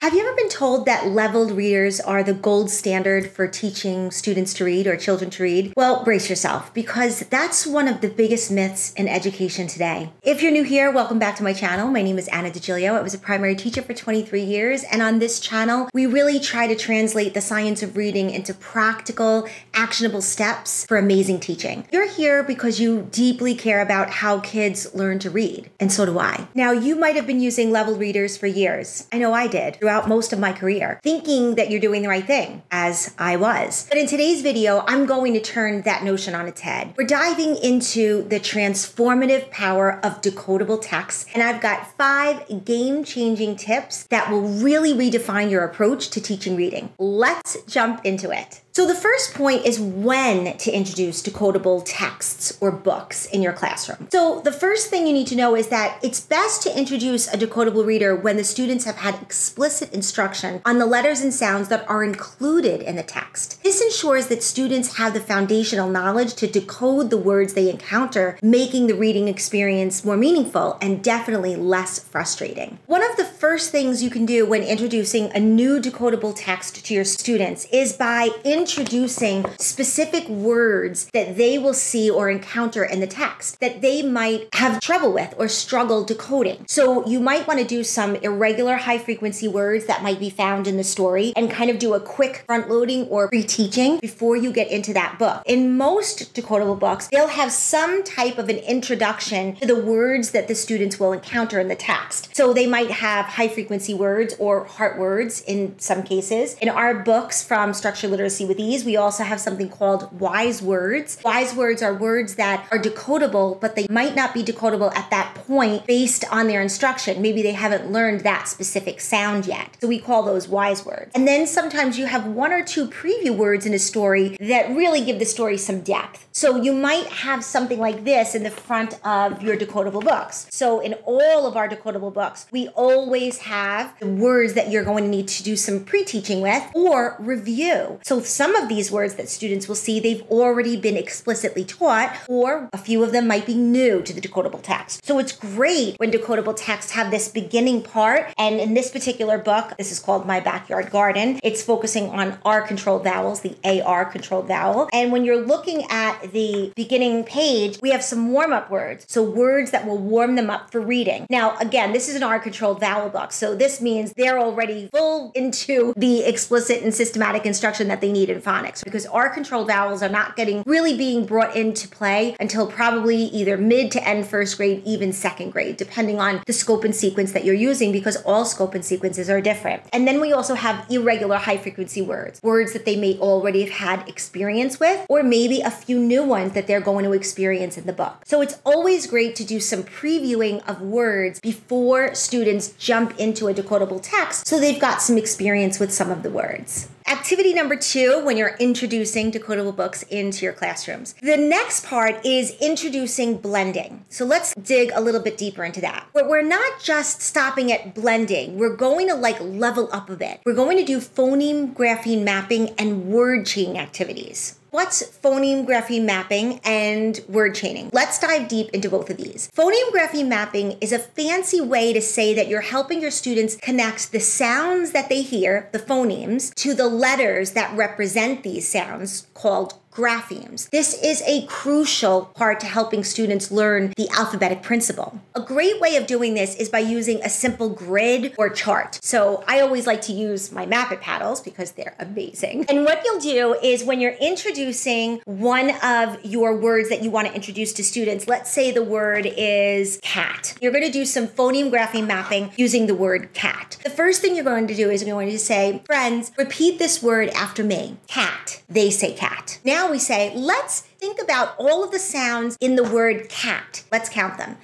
Have you ever been told that leveled readers are the gold standard for teaching students to read or children to read? Well, brace yourself, because that's one of the biggest myths in education today. If you're new here, welcome back to my channel. My name is Anna DiGilio. I was a primary teacher for 23 years, and on this channel, we really try to translate the science of reading into practical, actionable steps for amazing teaching. You're here because you deeply care about how kids learn to read, and so do I. Now, you might have been using leveled readers for years. I know I did, throughout most of my career, thinking that you're doing the right thing, as I was. But in today's video, I'm going to turn that notion on its head. We're diving into the transformative power of decodable text, and I've got 5 game-changing tips that will really redefine your approach to teaching reading. Let's jump into it. So the first point is when to introduce decodable texts or books in your classroom. So the first thing you need to know is that it's best to introduce a decodable reader when the students have had explicit instruction on the letters and sounds that are included in the text. This ensures that students have the foundational knowledge to decode the words they encounter, making the reading experience more meaningful and definitely less frustrating. One of the first things you can do when introducing a new decodable text to your students is by introducing specific words that they will see or encounter in the text that they might have trouble with or struggle decoding. So you might want to do some irregular high-frequency words that might be found in the story and kind of do a quick front-loading or pre-teaching before you get into that book. In most decodable books, they'll have some type of an introduction to the words that the students will encounter in the text. So they might have high-frequency words or heart words in some cases. In our books from Structured Literacy with Ease, we also have something called wise words. Wise words are words that are decodable, but they might not be decodable at that point based on their instruction. Maybe they haven't learned that specific sound yet. So we call those wise words. And then sometimes you have 1 or 2 preview words in a story that really give the story some depth. So you might have something like this in the front of your decodable books. So in all of our decodable books, we always have the words that you're going to need to do some pre-teaching with or review. So some of these words that students will see, they've already been explicitly taught, or a few of them might be new to the decodable text. So it's great when decodable texts have this beginning part. And in this particular book, this is called My Backyard Garden. It's focusing on R-controlled vowels, the AR controlled vowel. And when you're looking at the beginning page, we have some warm-up words. So words that will warm them up for reading. Now, again, this is an R-controlled vowel book. So this means they're already full into the explicit and systematic instruction that they need in phonics, because R-controlled vowels are not really being brought into play until probably either mid to end first grade, even second grade, depending on the scope and sequence that you're using, because all scope and sequences are different. And then we also have irregular high-frequency words, words that they may already have had experience with, or maybe a few new ones that they're going to experience in the book. So it's always great to do some previewing of words before students jump into a decodable text so they've got some experience with some of the words. Activity number 2, when you're introducing decodable books into your classrooms. The next part is introducing blending. So let's dig a little bit deeper into that. But we're not just stopping at blending. We're going to level up a bit. We're going to do phoneme, grapheme mapping, and word chaining activities. What's phoneme, grapheme mapping, and word chaining? Let's dive deep into both of these. Phoneme, grapheme mapping is a fancy way to say that you're helping your students connect the sounds that they hear, the phonemes, to the letters that represent these sounds, called graphemes. This is a crucial part to helping students learn the alphabetic principle. A great way of doing this is by using a simple grid or chart. So I always like to use my Map-It paddles because they're amazing. And what you'll do is when you're introducing one of your words that you want to introduce to students, let's say the word is cat. You're going to do some phoneme grapheme mapping using the word cat. The first thing you're going to do is you're going to say, friends, repeat this word after me. Cat. They say cat. Now we say, let's think about all of the sounds in the word cat. Let's count them.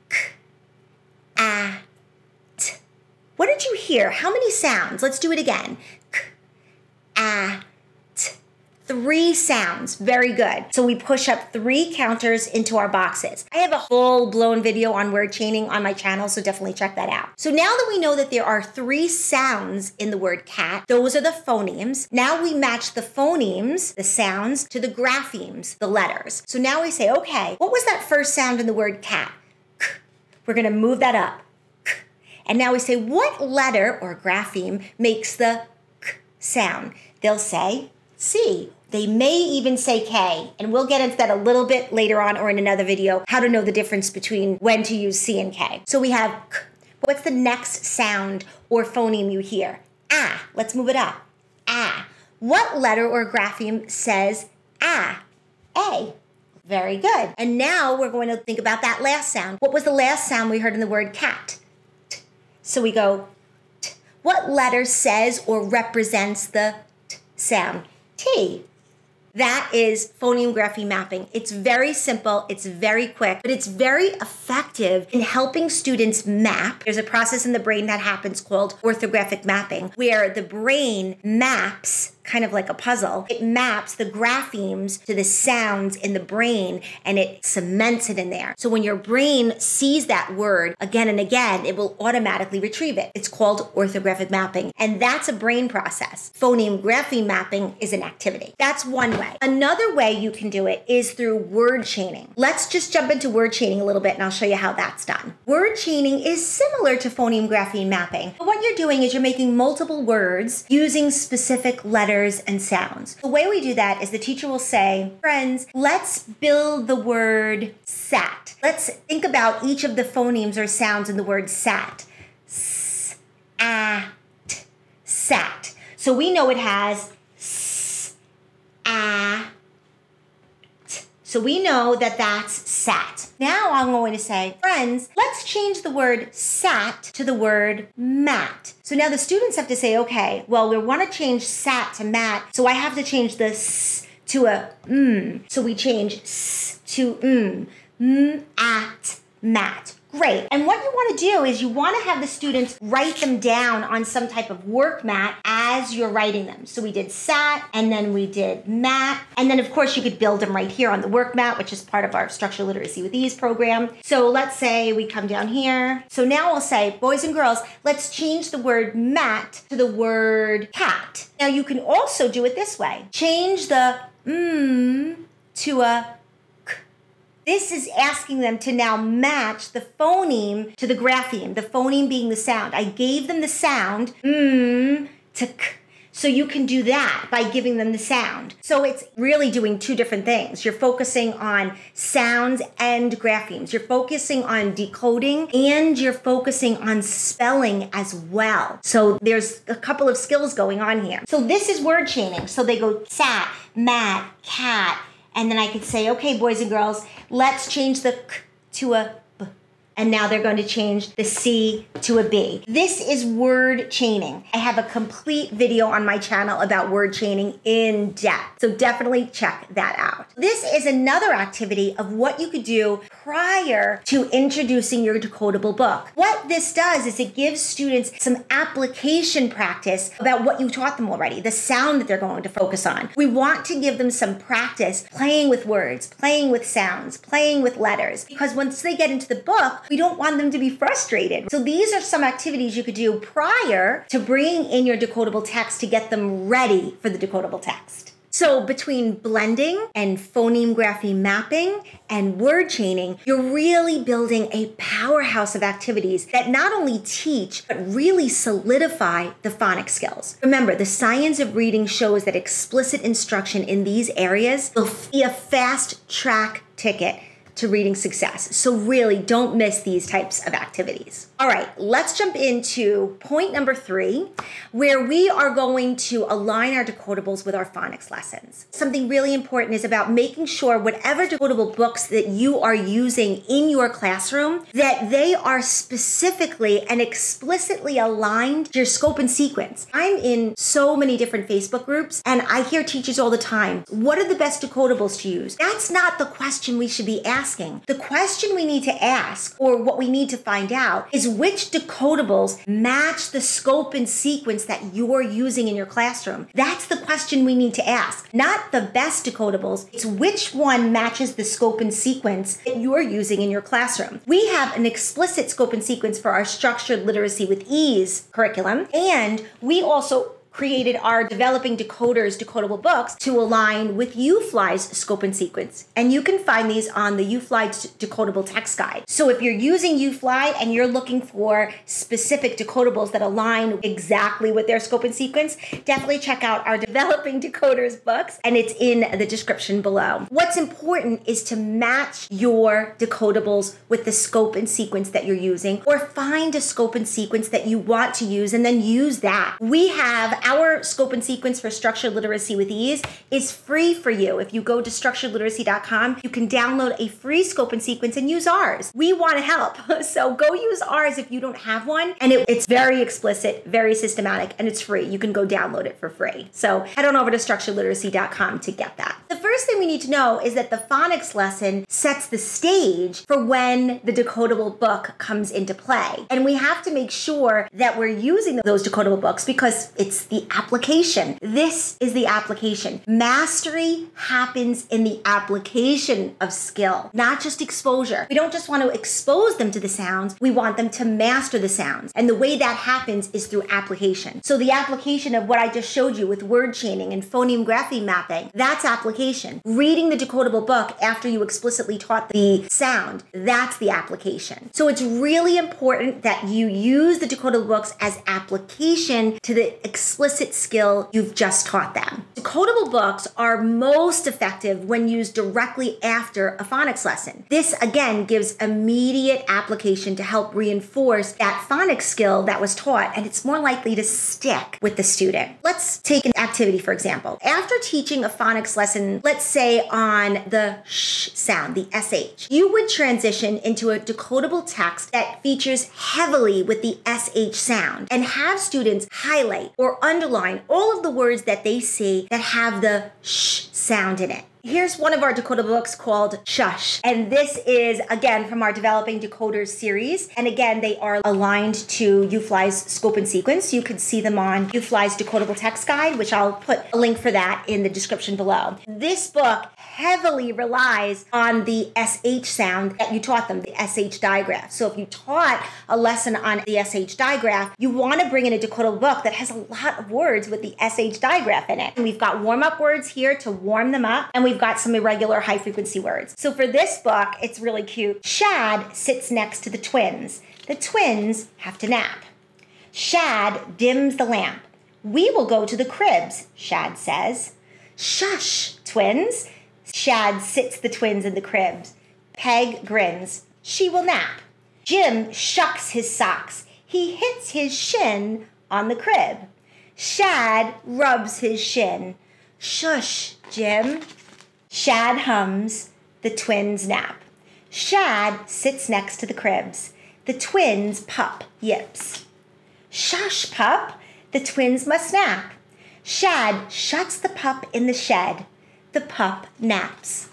K, a, t. What did you hear? How many sounds? Let's do it again. K, a, t. 3 sounds. Very good. So we push up 3 counters into our boxes. I have a full-blown video on word chaining on my channel, so definitely check that out. So now that we know that there are 3 sounds in the word cat, those are the phonemes. Now we match the phonemes, the sounds, to the graphemes, the letters. So now we say, okay, what was that first sound in the word cat? K. We're going to move that up. K. And now we say, what letter or grapheme makes the k sound? They'll say C. They may even say K, and we'll get into that a little bit later on or in another video, how to know the difference between when to use C and K. So we have K. What's the next sound or phoneme you hear? Ah. Let's move it up. Ah. What letter or grapheme says ah? A. Very good. And now we're going to think about that last sound. What was the last sound we heard in the word cat? T. So we go T. What letter says or represents the T sound? T. That is phoneme grapheme mapping. It's very simple, it's very quick, but it's very effective in helping students map. There's a process in the brain that happens called orthographic mapping, where the brain maps, kind of like a puzzle, it maps the graphemes to the sounds in the brain and it cements it in there. So when your brain sees that word again and again, it will automatically retrieve it. It's called orthographic mapping, and that's a brain process. Phoneme grapheme mapping is an activity. That's one way. Another way you can do it is through word chaining. Let's just jump into word chaining a little bit and I'll show you how that's done. Word chaining is similar to phoneme grapheme mapping, but what you're doing is you're making multiple words using specific letters and sounds. The way we do that is the teacher will say, friends, let's build the word sat. Let's think about each of the phonemes or sounds in the word sat. S, a, t, sat. So we know it has s, a, t. So we know that that's sat. Now I'm going to say, friends, let's change the word sat to the word mat. So now the students have to say, okay, well, we want to change sat to mat, so I have to change the s to a So we change s to at, mat. Great. And what you want to do is you want to have the students write them down on some type of work mat as you're writing them. So we did sat, and then we did mat, and then of course you could build them right here on the work mat, which is part of our Structural Literacy with Ease program. So let's say we come down here. So now we'll say, boys and girls, let's change the word mat to the word cat. Now you can also do it this way. Change the to a This is asking them to now match the phoneme to the grapheme, the phoneme being the sound. I gave them the sound, to k. So you can do that by giving them the sound. So it's really doing two different things. You're focusing on sounds and graphemes. You're focusing on decoding and you're focusing on spelling as well. So there's a couple of skills going on here. So this is word chaining. So they go sat, mat, cat, and then I could say, okay, boys and girls, let's change the k to a b. And now they're going to change the C to a B. This is word chaining. I have a complete video on my channel about word chaining in depth. So definitely check that out. This is another activity of what you could do prior to introducing your decodable book. What this does is it gives students some application practice about what you taught them already, the sound that they're going to focus on. We want to give them some practice playing with words, playing with sounds, playing with letters, because once they get into the book, we don't want them to be frustrated. So these are some activities you could do prior to bringing in your decodable text to get them ready for the decodable text. So between blending and phoneme grapheme mapping and word chaining, you're really building a powerhouse of activities that not only teach, but really solidify the phonics skills. Remember, the science of reading shows that explicit instruction in these areas will be a fast track ticket to reading success. So really don't miss these types of activities. All right, let's jump into point number 3, where we are going to align our decodables with our phonics lessons. Something really important is about making sure whatever decodable books that you are using in your classroom, that they are specifically and explicitly aligned to your scope and sequence. I'm in so many different Facebook groups, and I hear teachers all the time, what are the best decodables to use? That's not the question we should be asking. The question we need to ask, or what we need to find out, is which decodables match the scope and sequence that you're using in your classroom. That's the question we need to ask. Not the best decodables, it's which one matches the scope and sequence that you're using in your classroom. We have an explicit scope and sequence for our Structured Literacy with Ease curriculum, and we also created our Developing Decoders Decodable Books to align with UFly's scope and sequence. And you can find these on the UFly Decodable Text Guide. So if you're using UFly and you're looking for specific decodables that align exactly with their scope and sequence, definitely check out our Developing Decoders books, and it's in the description below. What's important is to match your decodables with the scope and sequence that you're using, or find a scope and sequence that you want to use and then use that. We have our scope and sequence for Structured Literacy with Ease is free for you. If you go to structuredliteracy.com, you can download a free scope and sequence and use ours. We want to help. So go use ours if you don't have one. And it's very explicit, very systematic, and it's free. You can go download it for free. So head on over to structuredliteracy.com to get that. The first thing we need to know is that the phonics lesson sets the stage for when the decodable book comes into play. And we have to make sure that we're using those decodable books because it's the application. This is the application. Mastery happens in the application of skill, not just exposure. We don't just want to expose them to the sounds, we want them to master the sounds. And the way that happens is through application. So the application of what I just showed you with word chaining and phoneme grapheme mapping, that's application. Reading the decodable book after you explicitly taught the sound, that's the application. So it's really important that you use the decodable books as application to the explicit skill you've just taught them. Decodable books are most effective when used directly after a phonics lesson. This again gives immediate application to help reinforce that phonics skill that was taught, and it's more likely to stick with the student. Let's take an activity, for example. After teaching a phonics lesson, let's say on the sh sound, the SH, you would transition into a decodable text that features heavily with the SH sound and have students highlight or underline all of the words that they see that have the sh sound in it. Here's one of our decodable books called Shush. And this is, again, from our Developing Decoders series. And again, they are aligned to UFly's scope and sequence. You can see them on UFly's Decodable Text Guide, which I'll put a link for that in the description below. This book heavily relies on the SH sound that you taught them, the SH digraph. So if you taught a lesson on the SH digraph, you want to bring in a decodable book that has a lot of words with the SH digraph in it. And we've got warm-up words here to warm them up, and we've got some irregular high-frequency words. So for this book, it's really cute. Shad sits next to the twins. The twins have to nap. Shad dims the lamp. We will go to the cribs, Shad says. Shush, twins. Shad sits the twins in the cribs. Peg grins. She will nap. Jim shucks his socks. He hits his shin on the crib. Shad rubs his shin. Shush, Jim. Shad hums. The twins nap. Shad sits next to the cribs. The twins' pup yips. Shush, pup. The twins must nap. Shad shuts the pup in the shed. The pup naps.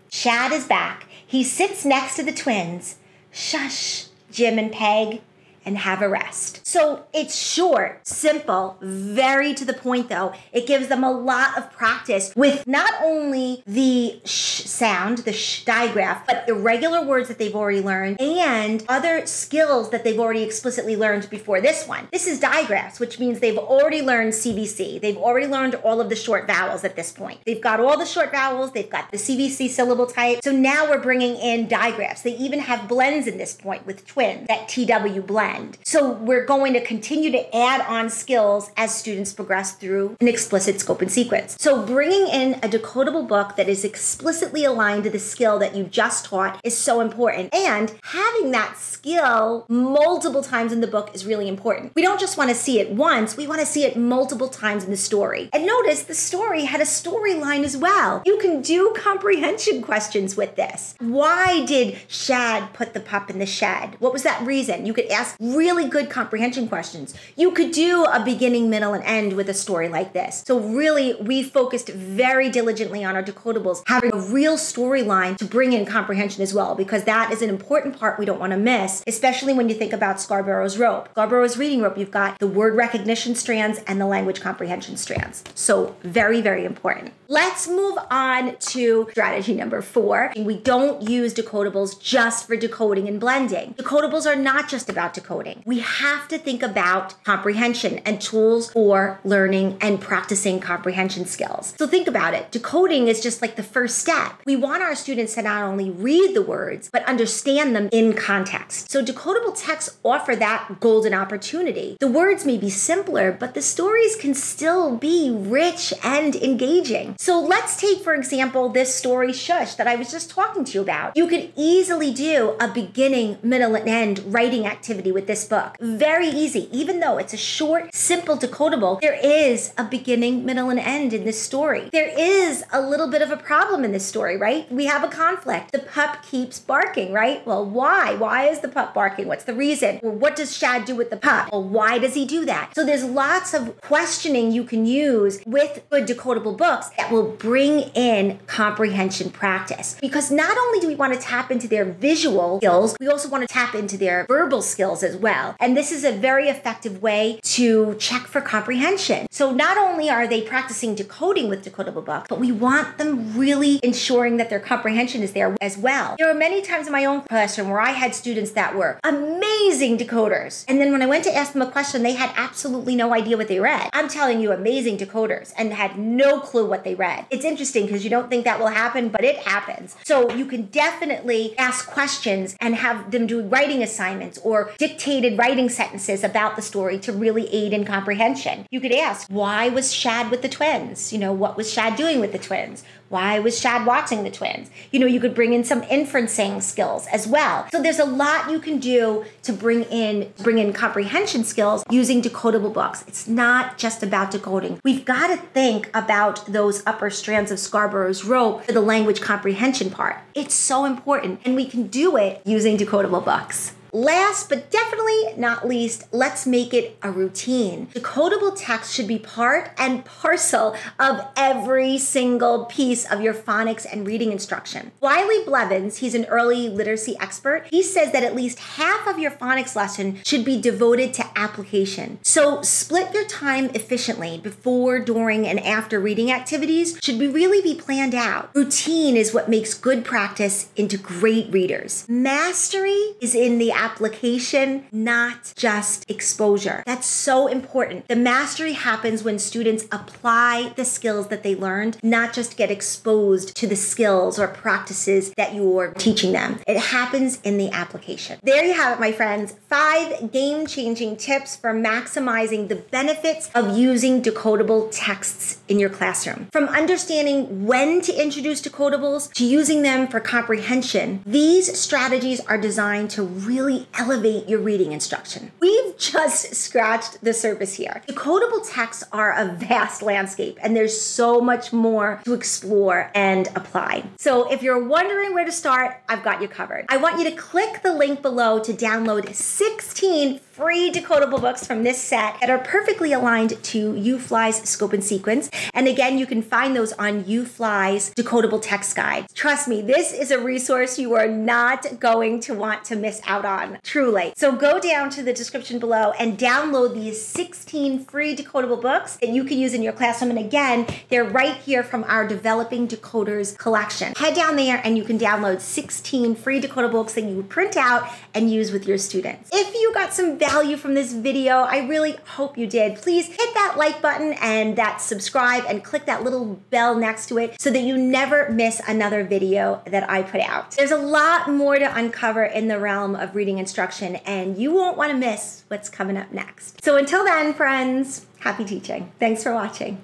Shad is back. He sits next to the twins. Shush, Jim and Peg, and have a rest. So it's short, simple, very to the point though. It gives them a lot of practice with not only the sh sound, the sh digraph, but irregular words that they've already learned and other skills that they've already explicitly learned before this one. This is digraphs, which means they've already learned CVC. They've already learned all of the short vowels at this point. They've got all the short vowels, they've got the CVC syllable type. So now we're bringing in digraphs. They even have blends in this point with twins, that TW blend. So we're going to continue to add on skills as students progress through an explicit scope and sequence. So bringing in a decodable book that is explicitly aligned to the skill that you just taught is so important. And having that skill multiple times in the book is really important. We don't just want to see it once, we want to see it multiple times in the story. And notice the story had a storyline as well. You can do comprehension questions with this. Why did Shad put the pup in the shed? What was that reason? You could ask really good comprehension questions. You could do a beginning, middle, and end with a story like this. So really, we focused very diligently on our decodables, having a real storyline to bring in comprehension as well, because that is an important part we don't want to miss, especially when you think about Scarborough's rope. Scarborough's reading rope, you've got the word recognition strands and the language comprehension strands. So very, very important. Let's move on to strategy number 4. We don't use decodables just for decoding and blending. Decodables are not just about decoding. We have to think about comprehension and tools for learning and practicing comprehension skills. So think about it. Decoding is just like the first step. We want our students to not only read the words, but understand them in context. So decodable texts offer that golden opportunity. The words may be simpler, but the stories can still be rich and engaging. So let's take, for example, this story, Shush, that I was just talking to you about. You could easily do a beginning, middle, and end writing activity with this book. Very easy. Even though it's a short, simple decodable, there is a beginning, middle, and end in this story. There is a little bit of a problem in this story, right? We have a conflict. The pup keeps barking, right? Well, why? Why is the pup barking? What's the reason? Well, what does Shad do with the pup? Well, why does he do that? So there's lots of questioning you can use with good decodable books that will bring in comprehension practice. Because not only do we want to tap into their visual skills, we also want to tap into their verbal skills as well. And this is a very effective way to check for comprehension. So not only are they practicing decoding with decodable books, but we want them really ensuring that their comprehension is there as well. There were many times in my own classroom where I had students that were amazing decoders. And then when I went to ask them a question, they had absolutely no idea what they read. I'm telling you, amazing decoders, and had no clue what they read. It's interesting because you don't think that will happen, but it happens. So you can definitely ask questions and have them do writing assignments or dictated writing sentences about the story to really aid in comprehension. You could ask, why was Shad with the twins? What was Shad doing with the twins? Why was Shad watching the twins? You could bring in some inferencing skills as well. So there's a lot you can do to bring in comprehension skills using decodable books. It's not just about decoding. We've got to think about those upper strands of Scarborough's rope for the language comprehension part. It's so important, and we can do it using decodable books. Last but definitely not least, let's make it a routine. Decodable text should be part and parcel of every single piece of your phonics and reading instruction. Wiley Blevins, he's an early literacy expert, he says that at least half of your phonics lesson should be devoted to application. So split your time efficiently before, during, and after reading activities should really be planned out. Routine is what makes good practice into great readers. Mastery is in the application, not just exposure. That's so important. The mastery happens when students apply the skills that they learned, not just get exposed to the skills or practices that you're teaching them. It happens in the application. There you have it, my friends. 5 game-changing tips for maximizing the benefits of using decodable texts in your classroom. From understanding when to introduce decodables to using them for comprehension, these strategies are designed to really elevate your reading instruction. We've just scratched the surface here. Decodable texts are a vast landscape, and there's so much more to explore and apply. So if you're wondering where to start, I've got you covered. I want you to click the link below to download 16 free decodable books from this set that are perfectly aligned to UFly's scope and sequence. And again, you can find those on UFly's Decodable Text Guide. Trust me, this is a resource you are not going to want to miss out on, truly. So go down to the description below and download these 16 free decodable books that you can use in your classroom. And again, they're right here from our Developing Decoders collection. Head down there and you can download 16 free decodable books that you print out and use with your students. If you got some value from this video, I really hope you did. Please hit that like button and that subscribe and click that little bell next to it so that you never miss another video that I put out. There's a lot more to uncover in the realm of reading instruction, and you won't want to miss what's coming up next. So until then, friends, happy teaching. Thanks for watching.